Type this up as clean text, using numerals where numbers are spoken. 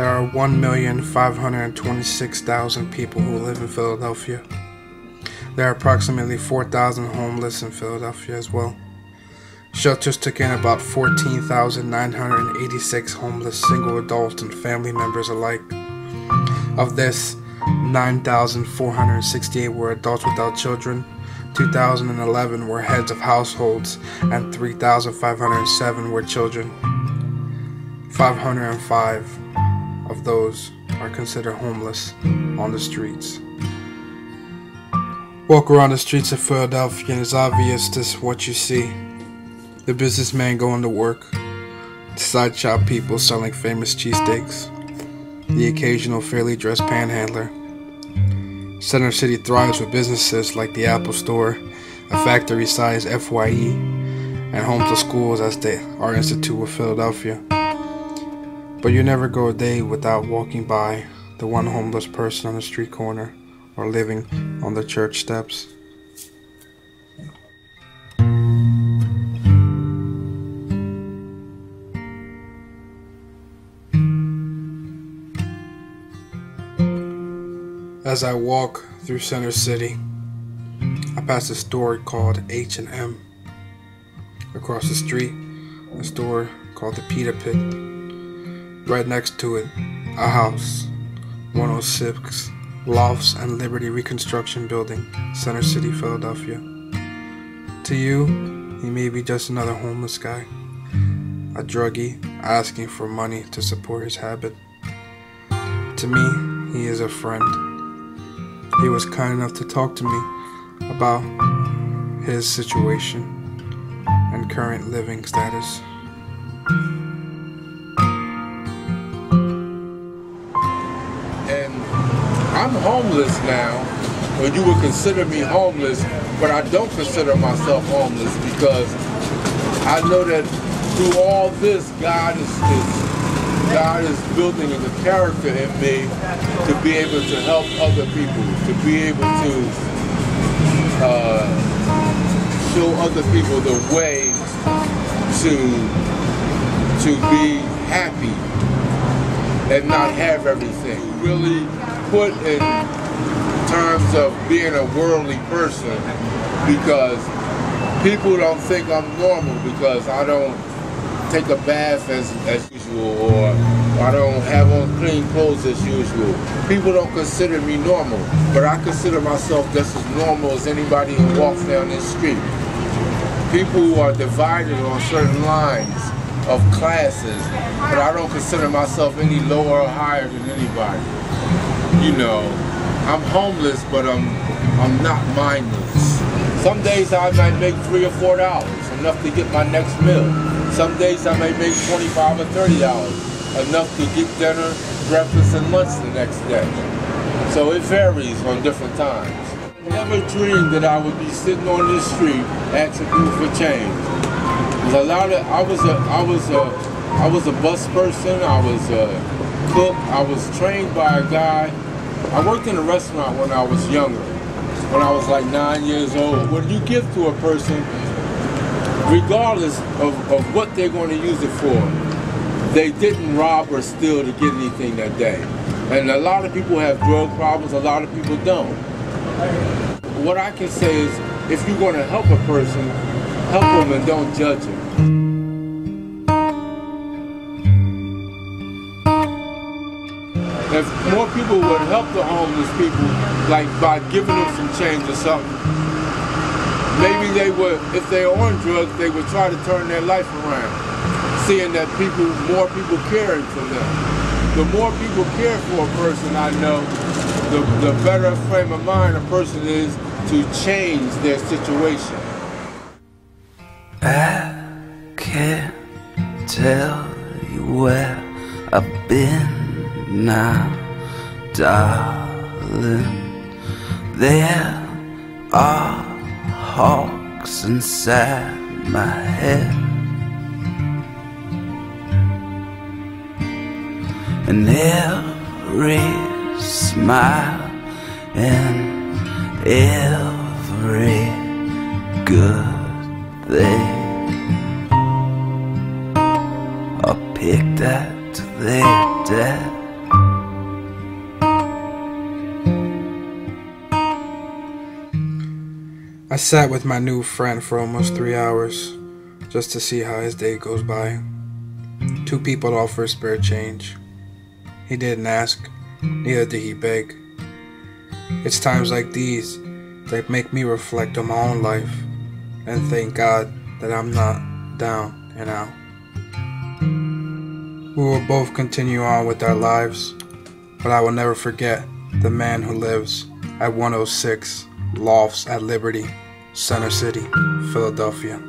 There are 1,526,000 people who live in Philadelphia. There are approximately 4,000 homeless in Philadelphia as well. Shelters took in about 14,986 homeless single adults and family members alike. Of this, 9,468 were adults without children, 2,011 were heads of households, and 3,507 were children. 505 of those are considered homeless on the streets. Walk around the streets of Philadelphia and it's obvious this is what you see. The businessman going to work, the side shop people selling famous cheesesteaks, the occasional fairly dressed panhandler. Center City thrives with businesses like the Apple Store, a factory-sized FYE, and home to schools as the Art Institute of Philadelphia. But you never go a day without walking by the one homeless person on the street corner or living on the church steps. As I walk through Center City, I pass a store called H&M. Across the street, a store called the Pita Pit. Right next to it, a house, 106 Lofts and Liberty Reconstruction Building, Center City, Philadelphia. To you, he may be just another homeless guy, a druggie asking for money to support his habit. To me, he is a friend. He was kind enough to talk to me about his situation and current living status. And I'm homeless now, or you would consider me homeless, but I don't consider myself homeless because I know that through all this, God is building a character in me to be able to help other people, to be able to show other people the way to be happy and not have everything. Really put in terms of being a worldly person, because people don't think I'm normal because I don't take a bath as usual, or I don't have on clean clothes as usual. People don't consider me normal, but I consider myself just as normal as anybody who walks down this street. People who are divided on certain lines of classes, but I don't consider myself any lower or higher than anybody. You know, I'm homeless, but I'm not mindless. Some days I might make $3 or $4, enough to get my next meal. Some days I may make $25 or $30, enough to get dinner, breakfast, and lunch the next day. So it varies on different times. I never dreamed that I would be sitting on this street asking people for change. There's a lot of, I was a bus person, I was a cook, I was trained by a guy. I worked in a restaurant when I was younger, when I was like 9 years old. What you give to a person, regardless of what they're going to use it for, they didn't rob or steal to get anything that day. And a lot of people have drug problems, a lot of people don't. What I can say is, if you're going to help a person, help them and don't judge them. If more people would help the homeless people, like by giving them some change or something, maybe they would, if they're on drugs, they would try to turn their life around, seeing that more people caring for them. The more people care for a person, I know, the better frame of mind a person is to change their situation. I can't tell you where I've been now, darling. There are hawks inside my head, and every smile and every good thing are picked at their death. sat with my new friend for almost 3 hours just to see how his day goes by. 2 people offered spare change. He didn't ask, neither did he beg. It's times like these that make me reflect on my own life and thank God that I'm not down and out. We will both continue on with our lives, but I will never forget the man who lives at 106 Lofts at Liberty, Center City, Philadelphia.